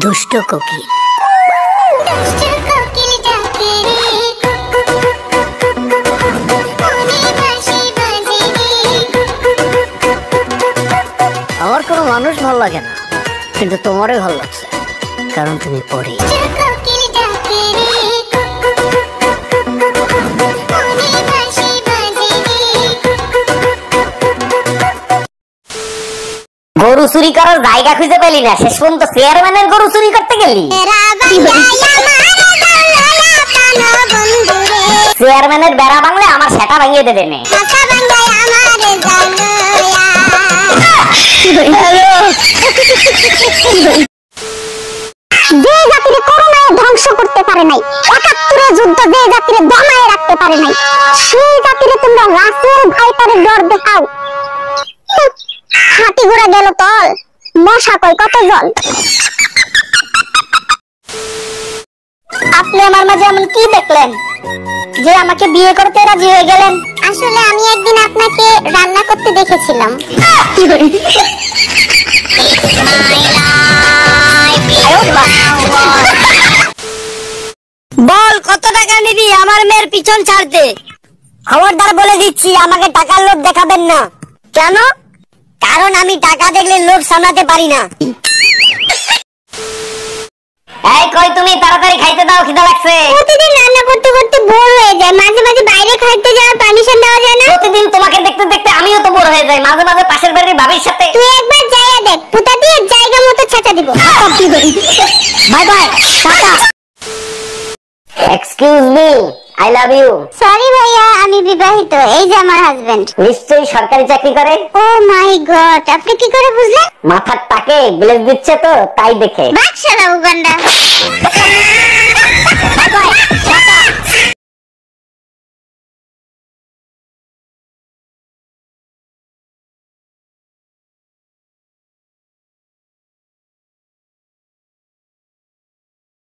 দুষ্ট কোকিল। আমার কোনো মানুষ ভালো লাগে না, কিন্তু তোমারই ভালো লাগছে, কারণ তুমি পড়ি। গরু চুরি করার জায়গা খুঁজে পেলি না, শেষ পর্যন্ত চেয়ারম্যানের গরু চুরি করতে গেলি। চেয়ারম্যানের বেড়া ভাঙলে আমার সেটা ভাঙিয়ে দেবে নে। যে জাতিরে করোনায় ধ্বংস করতে পারে নাই, ৭১ যুদ্ধ যে জাতিরে দমায়ে রাখতে পারে নাই, সেই জাতিরে তোমরা রাসেল ভাইপারের ডর দেখাও। হাতি ঘোড়া গেল তল, মশা কয় কত জল। আপনি আমার মাঝে এমন কি দেখলেন যে আমাকে বিয়ে করতে রাজি হয়ে গেলেন? আসলে আমি একদিন আপনাকে রান্না করতে দেখেছিলাম। বল কত টাকা নিবি আমার মেয়ের পিছন ছাড়তে? খবরদার বলে দিচ্ছি, আমাকে টাকার লোভ দেখাবেন না। কেন? কারণ আমি টাকা দেখলে লোভ সামলাতে পারি না। এই কই তুমি, তাড়াতাড়ি খাইতে দাও, খিদা লাগছে। প্রতিদিন রান্না করতে করতে বোর হয়ে যায়, মাঝে মাঝে বাইরে খাইতে যাওয়ার পারমিশন দেওয়া যায় না? প্রতিদিন তোমাকে দেখতে দেখতে আমিও তো বোর হয়ে যাই, মাঝে মাঝে পাশের বাড়ির ভাবির সাথে। তুই একবার যাইয়া দেখ, পুতা দিয়ে জায়গা মতো ছাঁচা দিব। Bye bye, tata. Excuse me, I love you. Sorry ভাইয়া, আমি বিবাহিত, এই যে আমার হাজবেন্ড। নিশ্চয়ই সরকারি চাকরি করে। ও মাই গড, আপনি কি করে বুঝলেন? মাথার টাকে গ্লেজ দিচ্ছে তো, তাই দেখে। বাকশালা উগান্ডা।